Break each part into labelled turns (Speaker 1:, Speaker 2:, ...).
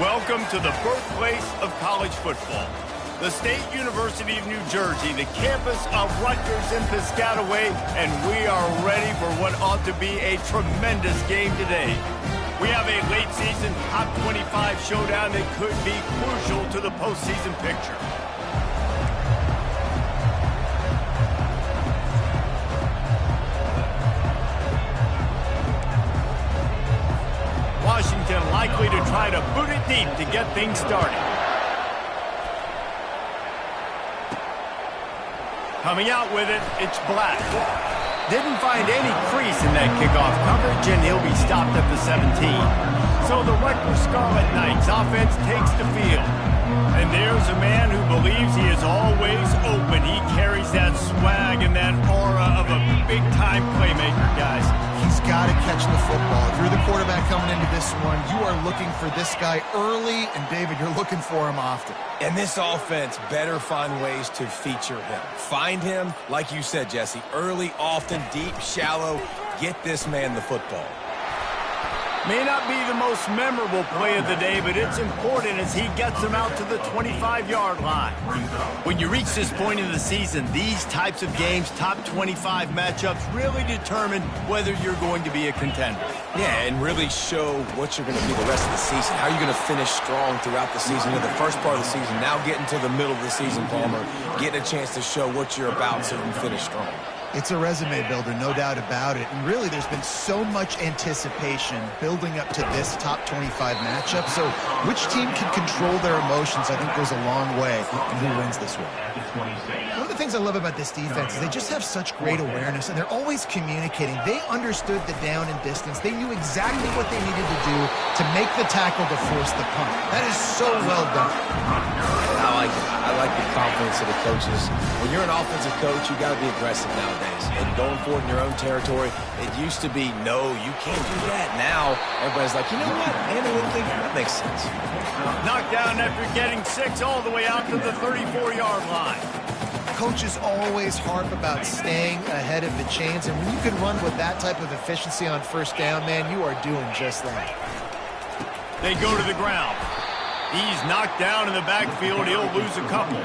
Speaker 1: Welcome to the birthplace of college football. The State University of New Jersey, the campus of Rutgers in Piscataway, and we are ready for what ought to be a tremendous game today. We have a late-season top 25 showdown that could be crucial to the postseason picture. Washington likely to try to boot it deep to get things started. Coming out with it, it's Black. Didn't find any crease in that kickoff coverage, and he'll be stopped at the 17. So the Rutgers Scarlet Knights offense takes the field. And there's a man who believes he is always open. He carries that swag and that aura of a big-time playmaker, guys.
Speaker 2: He's got to catch the football. If you're the quarterback coming into this one, you are looking for this guy early, and David, you're looking for him often.
Speaker 3: And this offense better find ways to feature him. Find him, like you said, Jesse, early, often, deep, shallow. Get this man the football.
Speaker 1: May not be the most memorable play of the day, but it's important as he gets them out to the 25-yard line. When you reach this point in the season, these types of games, top 25 matchups, really determine whether you're going to be a contender.
Speaker 3: Yeah, and really show what you're going to be the rest of the season. How you're going to finish strong throughout the season. The first part of the season, now getting to the middle of the season, Palmer, getting a chance to show what you're about so you can finish strong.
Speaker 2: It's a resume builder, no doubt about it. And really, there's been so much anticipation building up to this top 25 matchup. So which team can control their emotions, I think, goes a long way in who wins this one. One of the things I love about this defense is they just have such great awareness, and they're always communicating. They understood the down and distance. They knew exactly what they needed to do to make the tackle to force the punt. That is so well done.
Speaker 3: I like it. I like the confidence of the coaches. When you're an offensive coach, you got to be aggressive nowadays. And going forward in your own territory, it used to be, no, you can't do that. Now, everybody's like, you know what? Analytically, that makes sense.
Speaker 1: Knocked down after getting 6 all the way out to the 34-yard line.
Speaker 2: Coaches always harp about staying ahead of the chains, and when you can run with that type of efficiency on first down, man, you are doing just that.
Speaker 1: They go to the ground. He's knocked down in the backfield. He'll lose a couple.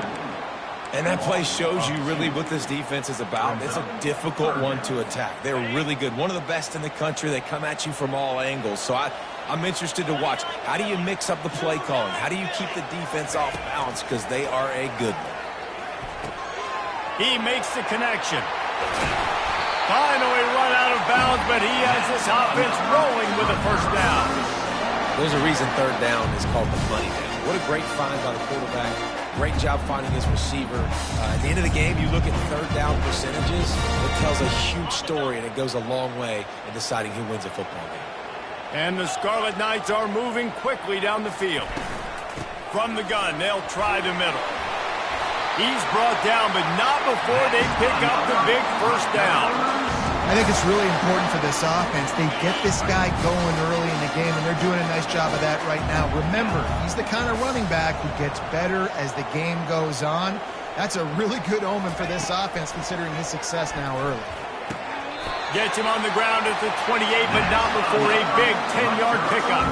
Speaker 3: And that play shows you really what this defense is about. It's a difficult one to attack. They're really good. One of the best in the country. They come at you from all angles. So I'm interested to watch. How do you mix up the play calling? How do you keep the defense off balance? Because they are a good one.
Speaker 1: He makes the connection. Finally run out of bounds, but he has this offense rolling with a first down.
Speaker 3: There's a reason third down is called the money down. What a great find by the quarterback. Great job finding his receiver. At the end of the game, you look at third down percentages. It tells a huge story, and it goes a long way in deciding who wins a football game.
Speaker 1: And the Scarlet Knights are moving quickly down the field. From the gun, they'll try the middle. He's brought down, but not before they pick up the big first down.
Speaker 2: I think it's really important for this offense. They get this guy going early in the game, and they're doing a nice job of that right now. Remember, he's the kind of running back who gets better as the game goes on. That's a really good omen for this offense, considering his success now early.
Speaker 1: Gets him on the ground at the 28, but not before a big 10-yard pickup.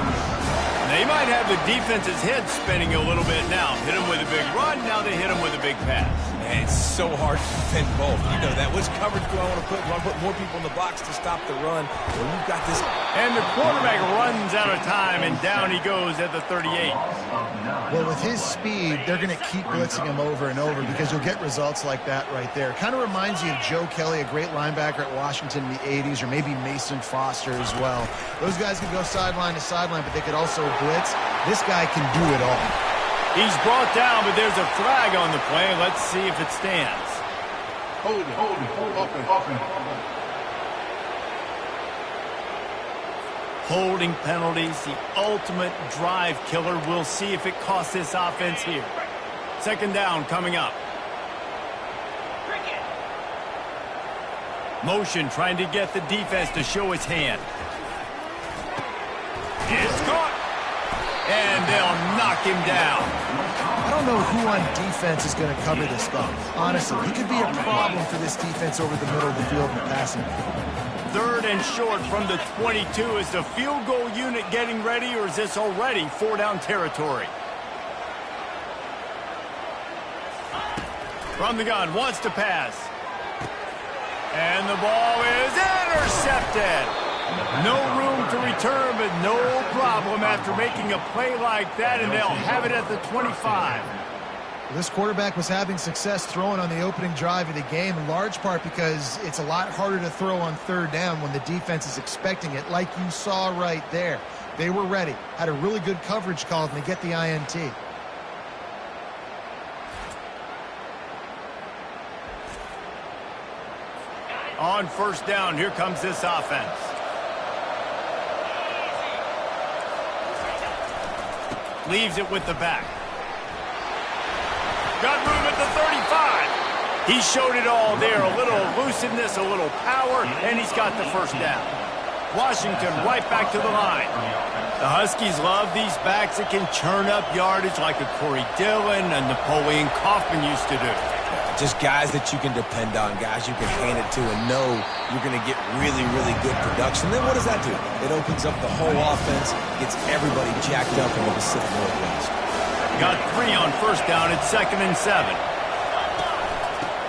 Speaker 1: They might have the defense's head spinning a little bit now. Hit him with a big run, now they hit him with a big pass.
Speaker 3: And it's so hard to defend both. You know that. Which coverage do I want to put? Do I want to put more people in the box to stop the run? Well, you've got this.
Speaker 1: And the quarterback runs out of time, and down he goes at the 38.
Speaker 2: Well, with his speed, they're going to keep blitzing him over and over because you'll get results like that right there. Kind of reminds you of Joe Kelly, a great linebacker at Washington in the 80s, or maybe Mason Foster as well. Those guys can go sideline to sideline, but they could also blitz. This guy can do it all.
Speaker 1: He's brought down, but there's a flag on the play. Let's see if it stands.
Speaker 4: Hold it.
Speaker 1: Holding penalties, the ultimate drive killer. We'll see if it costs this offense here. Second down coming up. Motion trying to get the defense to show its hand. It's caught. And they'll knock him down.
Speaker 2: I don't know who on defense is going to cover this guy. Honestly, he could be a problem for this defense over the middle of the field in the passing game.
Speaker 1: 3rd and short from the 22. Is the field goal unit getting ready, or is this already 4-down territory? From the gun, wants to pass. And the ball is intercepted. No room to return, but no problem after making a play like that, and they'll have it at the 25.
Speaker 2: This quarterback was having success throwing on the opening drive of the game, in large part because it's a lot harder to throw on 3rd down when the defense is expecting it, like you saw right there. They were ready, had a really good coverage call, and they get the INT.
Speaker 1: On 1st down, here comes this offense. Leaves it with the back. Got room at the 35. He showed it all there. A little elusiveness, a little power, and he's got the 1st down. Washington right back to the line. The Huskies love these backs that can churn up yardage like a Corey Dillon and Napoleon Kaufman used to do.
Speaker 3: Just guys that you can depend on, guys you can hand it to and know you're going to get really, really good production. Then what does that do? It opens up the whole offense, gets everybody jacked up in the Pacific Northwest.
Speaker 1: Got 3 on 1st down at 2nd and 7.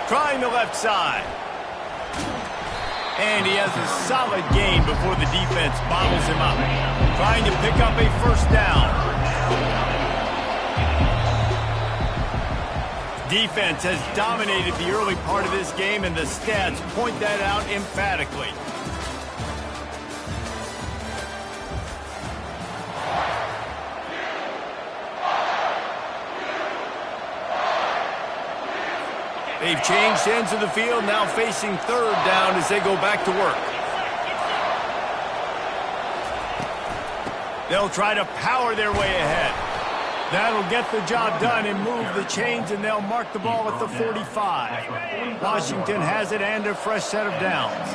Speaker 1: Trying the left side. And he has a solid gain before the defense bottles him up. Trying to pick up a 1st down. Defense has dominated the early part of this game, and the stats point that out emphatically. They've changed ends of the field, now facing 3rd down as they go back to work. They'll try to power their way ahead. That'll get the job done and move the chains, and they'll mark the ball at the 45. Washington has it and a fresh set of downs.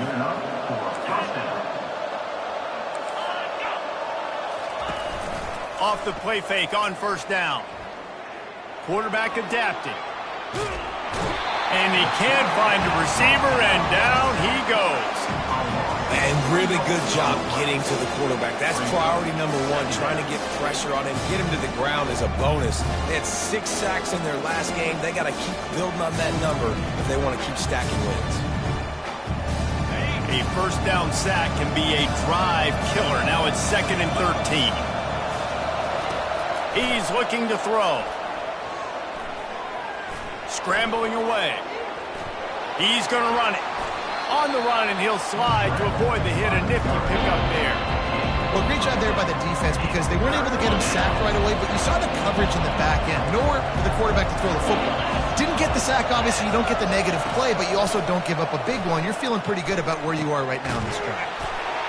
Speaker 1: Off the play fake on 1st down. Quarterback adapted. And he can't find a receiver, and down he goes.
Speaker 3: And really good job getting to the quarterback. That's priority number 1, trying to get pressure on him, get him to the ground as a bonus. They had 6 sacks in their last game. They got to keep building on that number if they want to keep stacking wins.
Speaker 1: A 1st down sack can be a drive killer. Now it's 2nd and 13. He's looking to throw. Scrambling away. He's going to run it. On the run, and he'll slide to avoid the hit. A nifty pickup there.
Speaker 2: Well, great job there by the defense because they weren't able to get him sacked right away, but you saw the coverage in the back end. Nowhere for the quarterback to throw the football. Didn't get the sack, obviously. You don't get the negative play, but you also don't give up a big one. You're feeling pretty good about where you are right now in this drive.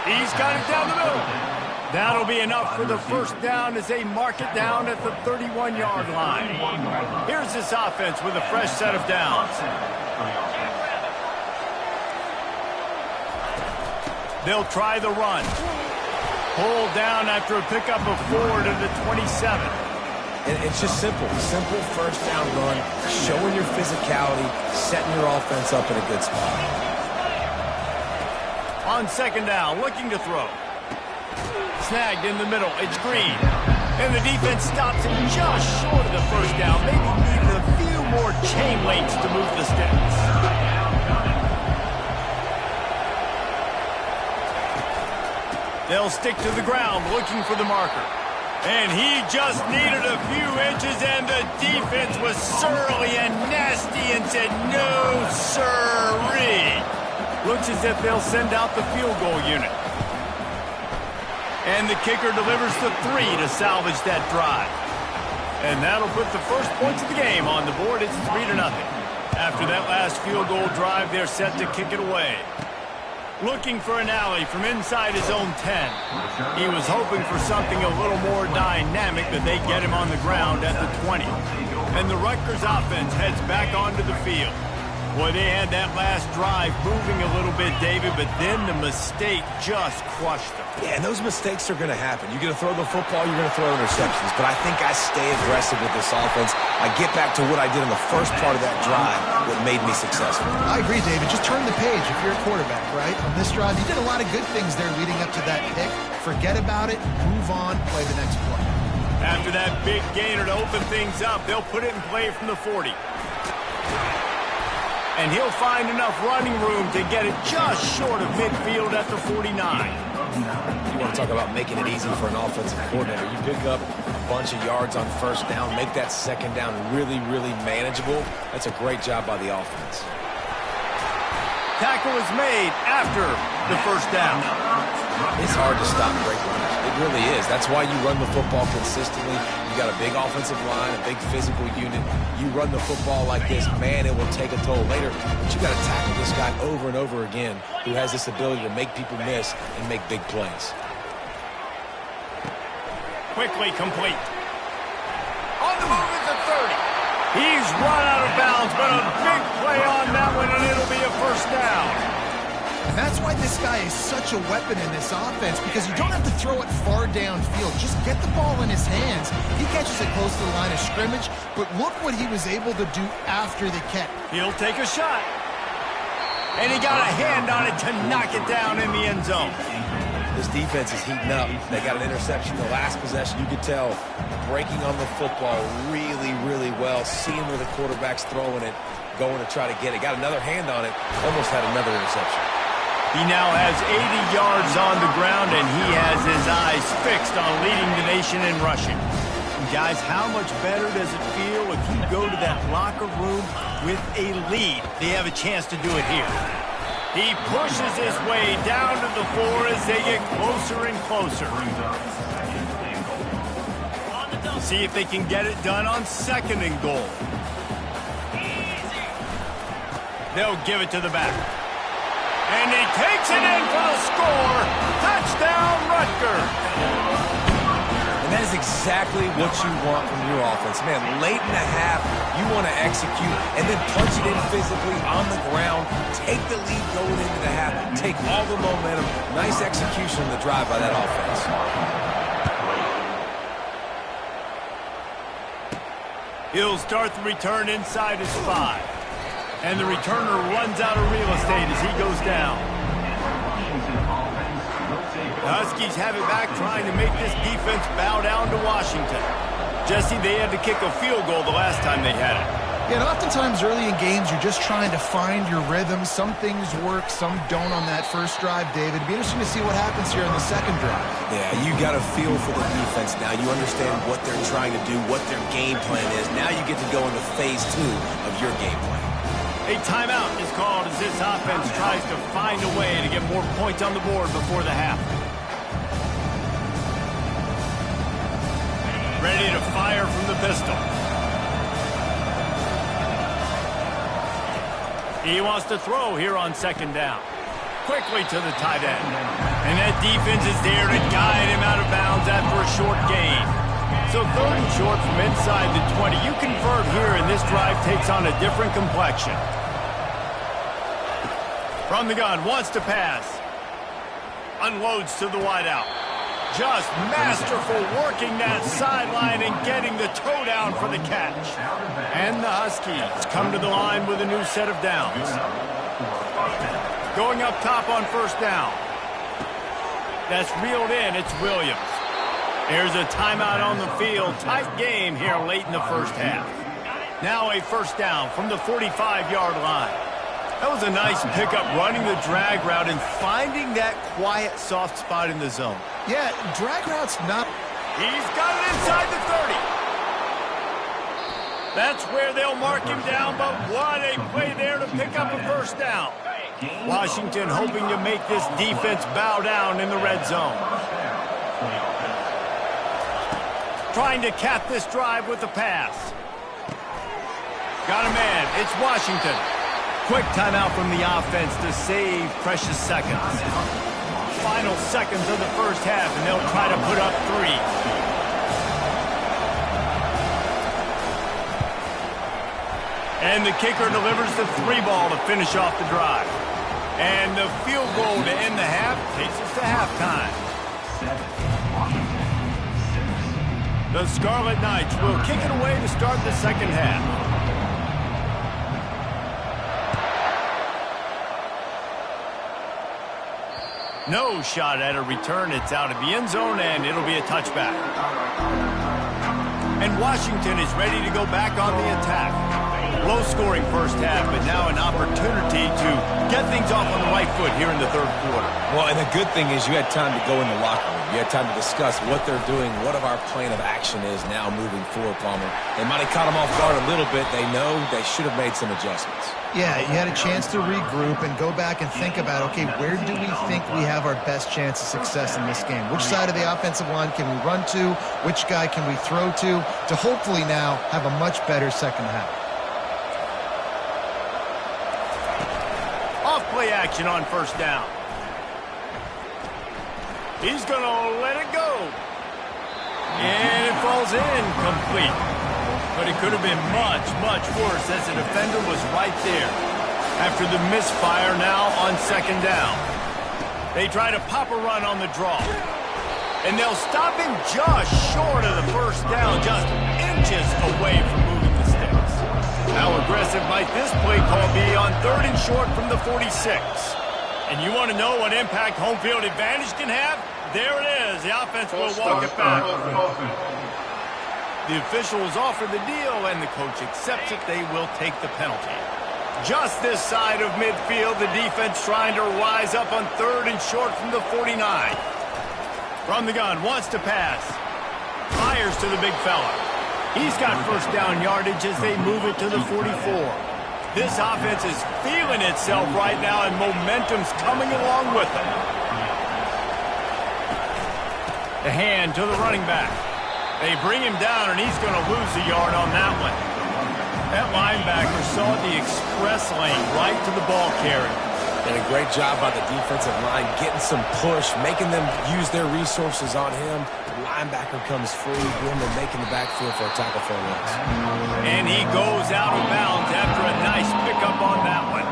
Speaker 1: He's got it down the middle. That'll be enough for the 1st down as they mark it down at the 31-yard line. Here's this offense with a fresh set of downs. They'll try the run. Pulled down after a pickup of 4 to the 27.
Speaker 3: And it's just simple 1st down run, showing your physicality, setting your offense up in a good spot.
Speaker 1: On 2nd down, looking to throw. Snagged in the middle, it's Green. And the defense stops him just short of the 1st down. Maybe needed a few more chain links to move the sticks. They'll stick to the ground looking for the marker. And he just needed a few inches, and the defense was surly and nasty and said, no, sirree. Looks as if they'll send out the field goal unit. And the kicker delivers the 3 to salvage that drive. And that'll put the first points of the game on the board. It's 3-0. After that last field goal drive, they're set to kick it away. Looking for an alley from inside his own 10. He was hoping for something a little more dynamic, but they get him on the ground at the 20. And the Rutgers offense heads back onto the field. Boy, they had that last drive moving a little bit, David, but then the mistake just crushed them.
Speaker 3: Yeah, and those mistakes are going to happen. You're going to throw the football, you're going to throw interceptions. But I think I stay aggressive with this offense. I get back to what I did in the first part of that drive, what made me successful.
Speaker 2: I agree, David. Just turn the page if you're a quarterback, right? On this drive, you did a lot of good things there leading up to that pick. Forget about it, move on, play the next play.
Speaker 1: After that big gainer to open things up, they'll put it in play from the 40. And he'll find enough running room to get it just short of midfield at the 49.
Speaker 3: You want to talk about making it easy for an offensive coordinator. You pick up a bunch of yards on first down, make that second down really, really manageable. That's a great job by the offense.
Speaker 1: Tackle is made after the first down.
Speaker 3: It's hard to stop great runners. It really is. That's why you run the football consistently. You got a big offensive line, a big physical unit. You run the football like this, man, it will take a toll later. But you got to tackle this guy over and over again who has this ability to make people miss and make big plays.
Speaker 1: Quickly complete. On the move is the 30. He's run out of bounds, but a big play on that one, and it'll be a first down.
Speaker 2: And that's why this guy is such a weapon in this offense, because you don't have to throw it far downfield. Just get the ball in his hands. He catches it close to the line of scrimmage, but look what he was able to do after the catch.
Speaker 1: He'll take a shot. And he got a hand on it to knock it down in the end zone.
Speaker 3: This defense is heating up. They got an interception the last possession. You could tell breaking on the football really, really well, seeing where the quarterback's throwing it, going to try to get it. Got another hand on it, almost had another interception.
Speaker 1: He now has 80 yards on the ground, and he has his eyes fixed on leading the nation in rushing. And guys, how much better does it feel if you go to that locker room with a lead? They have a chance to do it here. He pushes his way down to the floor as they get closer and closer. See if they can get it done on second and goal. They'll give it to the back. And he takes it in for the score. Touchdown, Rutgers.
Speaker 3: And that is exactly what you want from your offense. Man, late in the half, you want to execute and then punch it in physically on the ground. Take the lead going into the half. Take all the momentum. Nice execution on the drive by that offense.
Speaker 1: He'll start the return inside his 5. And the returner runs out of real estate as he goes down. The Huskies have it back, trying to make this defense bow down to Washington. Jesse, they had to kick a field goal the last time they had it.
Speaker 2: Yeah, and oftentimes early in games, you're just trying to find your rhythm. Some things work, some don't on that first drive, David. It'd be interesting to see what happens here on the second drive.
Speaker 3: Yeah, you got a feel for the defense now. You understand what they're trying to do, what their game plan is. Now you get to go into phase 2 of your game plan.
Speaker 1: A timeout is called as this offense tries to find a way to get more points on the board before the half. Ready to fire from the pistol. He wants to throw here on second down. Quickly to the tight end. And that defense is there to guide him out of bounds after a short gain. So third and short from inside the 20. You convert here, and this drive takes on a different complexion. From the gun, wants to pass. Unloads to the wideout. Just masterful working that sideline and getting the toe down for the catch. And the Huskies come to the line with a new set of downs. Going up top on first down. That's reeled in. It's Williams. There's a timeout on the field. Tight game here late in the first half. Now a first down from the 45-yard line. That was a nice pickup, running the drag route and finding that quiet, soft spot in the zone.
Speaker 2: Yeah, drag route's not...
Speaker 1: He's got it inside the 30. That's where they'll mark him down, but what a play there to pick up a first down. Washington hoping to make this defense bow down in the red zone. Trying to cap this drive with the pass. Got a man. It's Washington. Quick timeout from the offense to save precious seconds. Final seconds of the first half, and they'll try to put up 3. And the kicker delivers the 3-ball to finish off the drive. And the field goal to end the half takes us to halftime. The Scarlet Knights will kick it away to start the second half. No shot at a return. It's out of the end zone, and it'll be a touchback. And Washington is ready to go back on the attack. Low-scoring first half, but now an opportunity to get things off on the right foot here in the third quarter.
Speaker 3: Well, and the good thing is you had time to go in the locker room. You had time to discuss what they're doing, what our plan of action is now moving forward, Palmer. They might have caught them off guard a little bit. They know they should have made some adjustments.
Speaker 2: Yeah, you had a chance to regroup and go back and think about, okay, where do we think we have our best chance of success in this game? Which side of the offensive line can we run to? Which guy can we throw to hopefully now have a much better second half?
Speaker 1: Off-play action on first down. He's going to let it go. And it falls in complete. But it could have been much, much worse as the defender was right there. After the misfire now on second down. They try to pop a run on the draw. And they'll stop him just short of the first down, just inches away from moving the sticks. How aggressive might this play call be on 3rd and short from the 46? And you want to know what impact home field advantage can have? There it is. The offense will walk it back. The officials offer the deal, and the coach accepts it. They will take the penalty. Just this side of midfield, the defense trying to rise up on 3rd and short from the 49. From the gun, wants to pass. Fires to the big fella. He's got first down yardage as they move it to the 44. This offense is feeling itself right now, and momentum's coming along with them. The hand to the running back. They bring him down, and he's going to lose a yard on that one. That linebacker saw the express lane right to the ball carrier.
Speaker 3: And a great job by the defensive line, getting some push, making them use their resources on him. The linebacker comes free, Grimmer making the backfield for a tackle for a loss.
Speaker 1: And he goes out of bounds after a nice pickup on that one.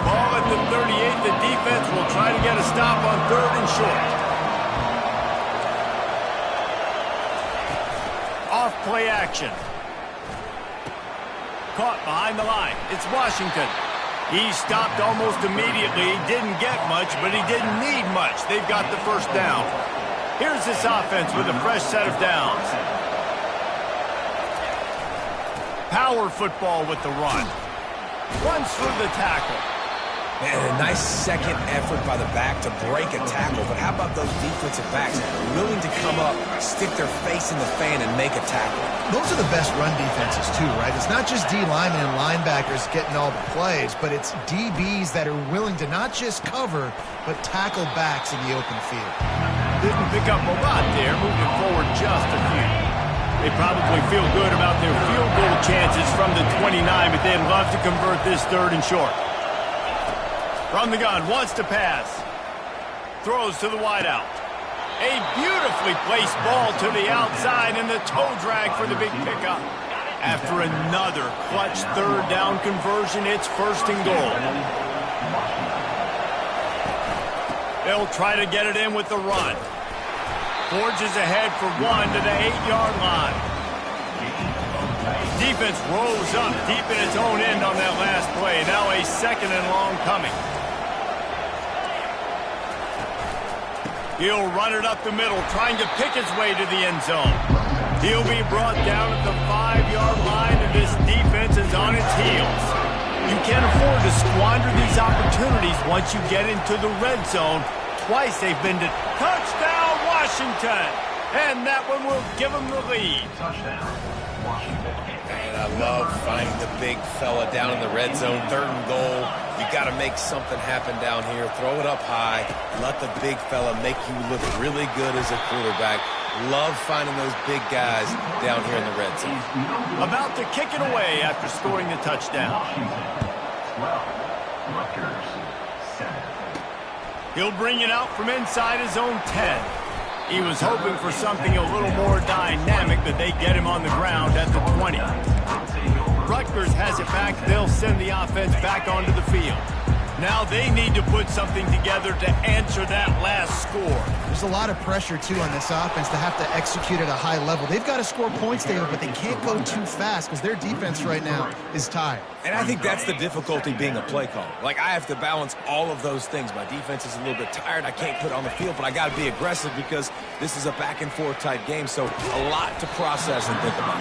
Speaker 1: Ball at the 38. The defense will try to get a stop on 3rd and short. Off-play action. Caught behind the line. It's Washington. He stopped almost immediately. He didn't get much, but he didn't need much. They've got the first down. Here's this offense with a fresh set of downs. Power football with the run. Runs through the tackle.
Speaker 3: And a nice second effort by the back to break a tackle. But how about those defensive backs willing to come up, stick their face in the fan, and make a tackle?
Speaker 2: Those are the best run defenses, too, right? It's not just D linemen and linebackers getting all the plays, but it's DBs that are willing to not just cover, but tackle backs in the open field.
Speaker 1: Didn't pick up a lot there, moving forward just a few. They probably feel good about their field goal chances from the 29, but they'd love to convert this 3rd and short. From the gun, wants to pass. Throws to the wideout. A beautifully placed ball to the outside, and the toe drag for the big pickup. After another clutch 3rd down conversion, it's 1st and goal. They'll try to get it in with the run. Forges ahead for 1 to the 8-yard line. Defense rolls up deep in its own end on that last play. Now a 2nd and long coming. He'll run it up the middle, trying to pick his way to the end zone. He'll be brought down at the 5-yard line, and this defense is on its heels. You can't afford to squander these opportunities once you get into the red zone. Twice they've been to touchdown, Washington. And that one will give them the lead.
Speaker 4: Touchdown, Washington.
Speaker 3: And I love finding the big fella down in the red zone, 3rd and goal. You got to make something happen down here. Throw it up high. Let the big fella make you look really good as a quarterback. Love finding those big guys down here in the red zone.
Speaker 1: About to kick it away after scoring the touchdown.
Speaker 4: 12, Rutgers, 7.
Speaker 1: He'll bring it out from inside his own 10. He was hoping for something a little more dynamic, but they get him on the ground at the 20. Rutgers has it back. They'll send the offense back onto the field. Now they need to put something together to answer that last score.
Speaker 2: There's a lot of pressure, too, on this offense to have to execute at a high level. They've got to score points, David, but they can't go too fast because their defense right now is tired.
Speaker 3: And I think that's the difficulty being a play caller. Like, I have to balance all of those things. My defense is a little bit tired. I can't put it on the field, but I got to be aggressive because this is a back-and-forth type game, so a lot to process and think about.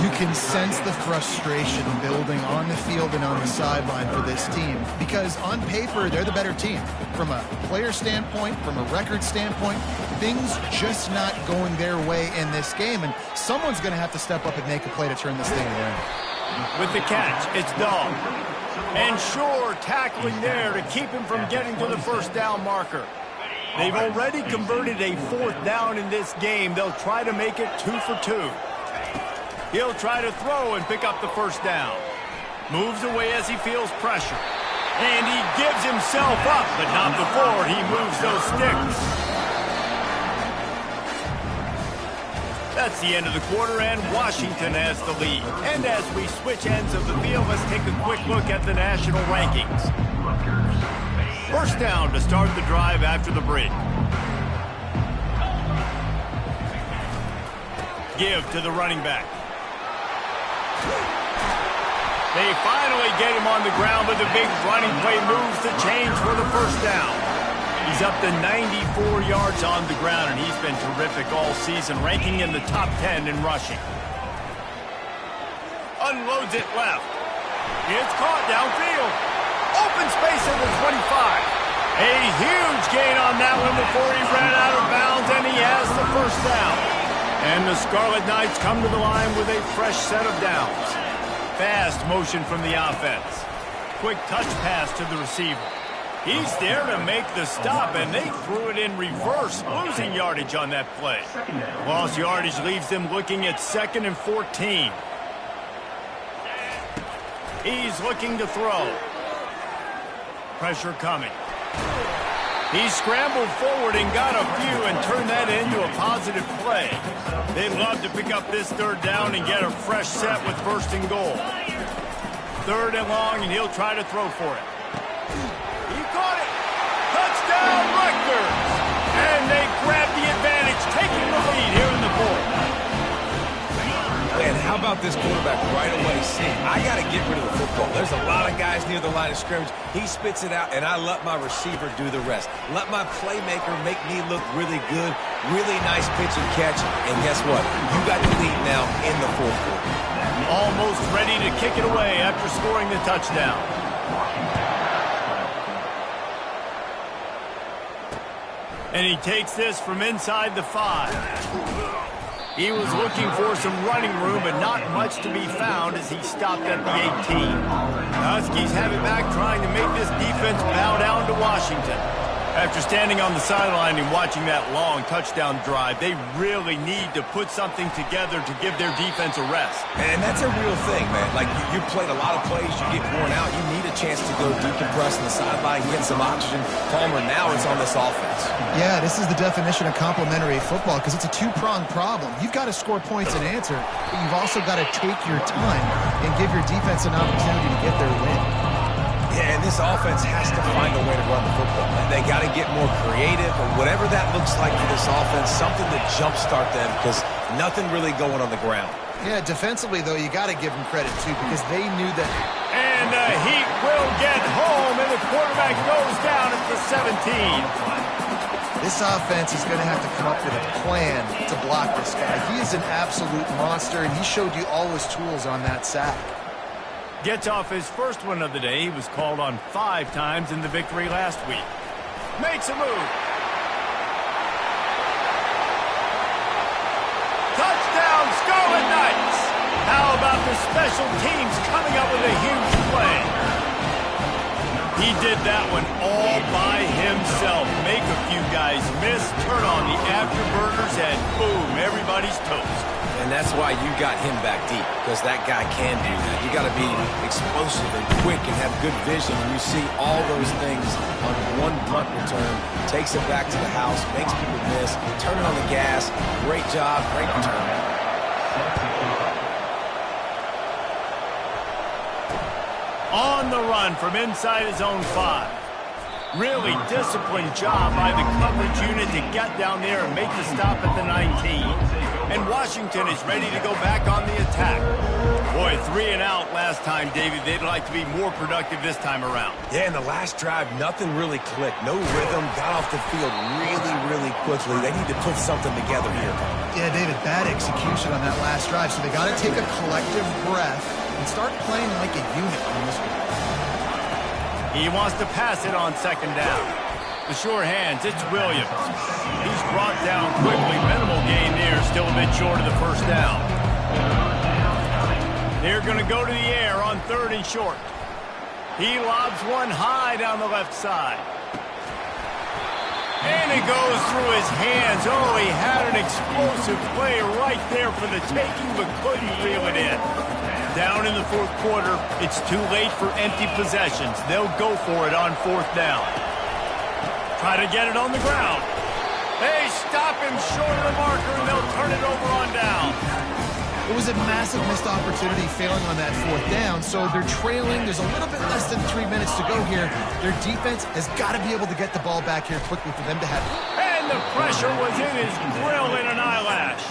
Speaker 2: You can sense the frustration building on the field and on the sideline for this team because on paper, they're the better team. From a player standpoint, from a record standpoint, things just not going their way in this game, and someone's going to have to step up and make a play to turn this thing around.
Speaker 1: With the catch, it's Dog. And Shore tackling there to keep him from getting to the first down marker. They've already converted a 4th down in this game. They'll try to make it 2 for 2. He'll try to throw and pick up the first down. Moves away as he feels pressure. And he gives himself up, but not before he moves those sticks. That's the end of the quarter, and Washington has the lead. And as we switch ends of the field, let's take a quick look at the national rankings. First down to start the drive after the break. Give to the running back. They finally get him on the ground, but the big running play moves the chains for the first down. He's up to 94 yards on the ground, and he's been terrific all season, ranking in the top 10 in rushing. Unloads it left. It's caught downfield. Open space at the 25. A huge gain on that one before he ran out of bounds, and he has the first down. And the Scarlet Knights come to the line with a fresh set of downs. Fast motion from the offense. Quick touch pass to the receiver. He's there to make the stop, and they threw it in reverse, losing yardage on that play. Lost yardage leaves them looking at 2nd and 14. He's looking to throw. Pressure coming. He scrambled forward and got a few and turned that into a positive play. They love to pick up this 3rd down and get a fresh set with 1st and goal. 3rd and long, and he'll try to throw for it. He caught it. Touchdown, Rutgers! And they grab the advantage, taking the lead here in the 4th.
Speaker 3: And how about this quarterback right away saying, I got to get rid of the football. There's a lot of guys near the line of scrimmage. He spits it out, and I let my receiver do the rest. Let my playmaker make me look really good. Really nice pitch and catch. And guess what? You got the lead now in the 4th quarter.
Speaker 1: Almost ready to kick it away after scoring the touchdown. And he takes this from inside the 5. He was looking for some running room, but not much to be found as he stopped at the 18. Huskies have it back, trying to make this defense bow down to Washington. After standing on the sideline and watching that long touchdown drive, they really need to put something together to give their defense a rest.
Speaker 3: And that's a real thing, man. Like, you played a lot of plays, you get worn out, you need a chance to go decompress on the sideline, get some oxygen. Palmer, now it's on this offense.
Speaker 2: Yeah, this is the definition of complementary football because it's a two-pronged problem. You've got to score points and answer, but you've also got to take your time and give your defense an opportunity to get their win.
Speaker 3: Yeah, and this offense has to find a way to run the football. They got to get more creative, or whatever that looks like for this offense, something to jumpstart them because nothing really going on the ground.
Speaker 2: Yeah, defensively, though, you got to give them credit, too, because they knew that.
Speaker 1: And the Heat will get home, and the quarterback goes down at the 17.
Speaker 2: This offense is going to have to come up with a plan to block this guy. He is an absolute monster, and he showed you all his tools on that sack.
Speaker 1: Gets off his first one of the day. He was called on 5 times in the victory last week. Makes a move. Touchdown, Scarlet Knights! How about the special teams coming up with a huge play? He did that one all by himself. Make a few guys miss, turn on the afterburners, and boom, everybody's toast.
Speaker 3: And that's why you got him back deep, because that guy can do that. You got to be explosive and quick and have good vision. And you see all those things on one punt return, takes it back to the house, makes people miss, turning on the gas. Great job, great return.
Speaker 1: On the run from inside his own 5. Really disciplined job by the coverage unit to get down there and make the stop at the 19. And Washington is ready to go back on the attack. Boy, 3 and out last time, David. They'd like to be more productive this time around.
Speaker 3: Yeah, in the last drive, nothing really clicked. No rhythm, got off the field really quickly. They need to put something together here.
Speaker 2: Yeah, David, bad execution on that last drive, so they got to take a collective breath and start playing like a unit on this one.
Speaker 1: He wants to pass it on 2nd down. The sure hands, it's Williams. He's brought down quickly. Minimal gain there, still a bit short of the 1st down. They're going to go to the air on 3rd and short. He lobs one high down the left side. And it goes through his hands. Oh, he had an explosive play right there for the taking, but couldn't reel it in. Down in the 4th quarter, it's too late for empty possessions. They'll go for it on 4th down. Try to get it on the ground. They stop him short of the marker, and they'll turn it over on down.
Speaker 2: It was a massive missed opportunity failing on that 4th down, so they're trailing. There's a little bit less than 3 minutes to go here. Their defense has got to be able to get the ball back here quickly for them to have it.
Speaker 1: And the pressure was in his grill in an eyelash.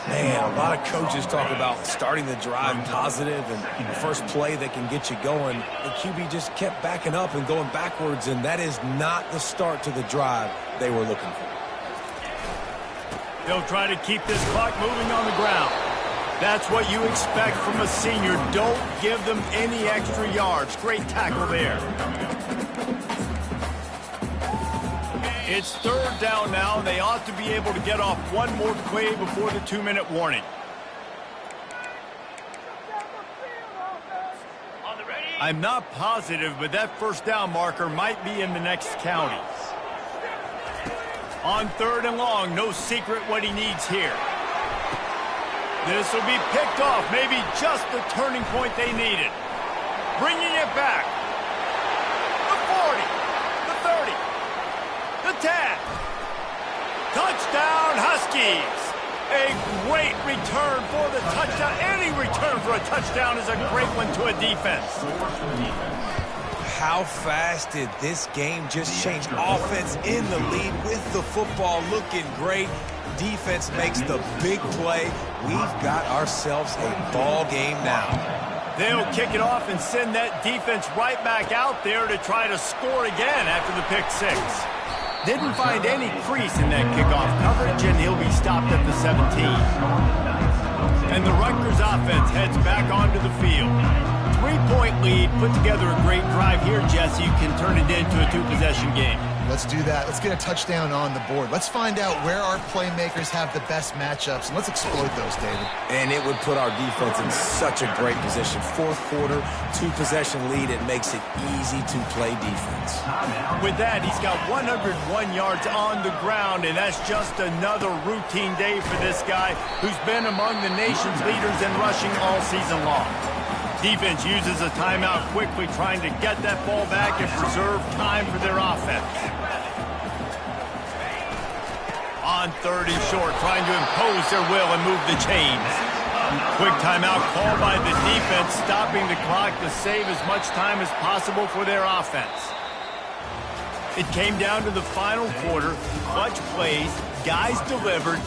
Speaker 3: Man, a lot of coaches talk about starting the drive positive and the first play that can get you going. The QB just kept backing up and going backwards, and that is not the start to the drive they were looking for.
Speaker 1: They'll try to keep this clock moving on the ground. That's what you expect from a senior. Don't give them any extra yards. Great tackle there. It's 3rd down now. They ought to be able to get off one more play before the 2-minute warning. I'm not positive, but that 1st down marker might be in the next county. On 3rd and long, no secret what he needs here. This will be picked off, maybe just the turning point they needed. Bringing it back. The 40, the 30, the 10. Touchdown, Huskies. A great return for the touchdown. Any return for a touchdown is a great one to a defense.
Speaker 3: How fast did this game just change? Offense in the lead with the football looking great. Defense makes the big play. We've got ourselves a ball game now.
Speaker 1: They'll kick it off and send that defense right back out there to try to score again after the pick 6. Didn't find any crease in that kickoff coverage, and he'll be stopped at the 17. And the Rutgers offense heads back onto the field. 3-point lead, put together a great drive here, Jesse. You can turn it into a 2-possession game.
Speaker 2: Let's do that. Let's get a touchdown on the board. Let's find out where our playmakers have the best matchups, and let's exploit those, David.
Speaker 3: And it would put our defense in such a great position. 4th quarter, 2-possession lead. It makes it easy to play defense.
Speaker 1: With that, he's got 101 yards on the ground, and that's just another routine day for this guy who's been among the nation's leaders in rushing all season long. Defense uses a timeout quickly, trying to get that ball back and preserve time for their offense. On 3rd and short, trying to impose their will and move the chains. Quick timeout called by the defense, stopping the clock to save as much time as possible for their offense. It came down to the final quarter. Clutch plays, guys delivered,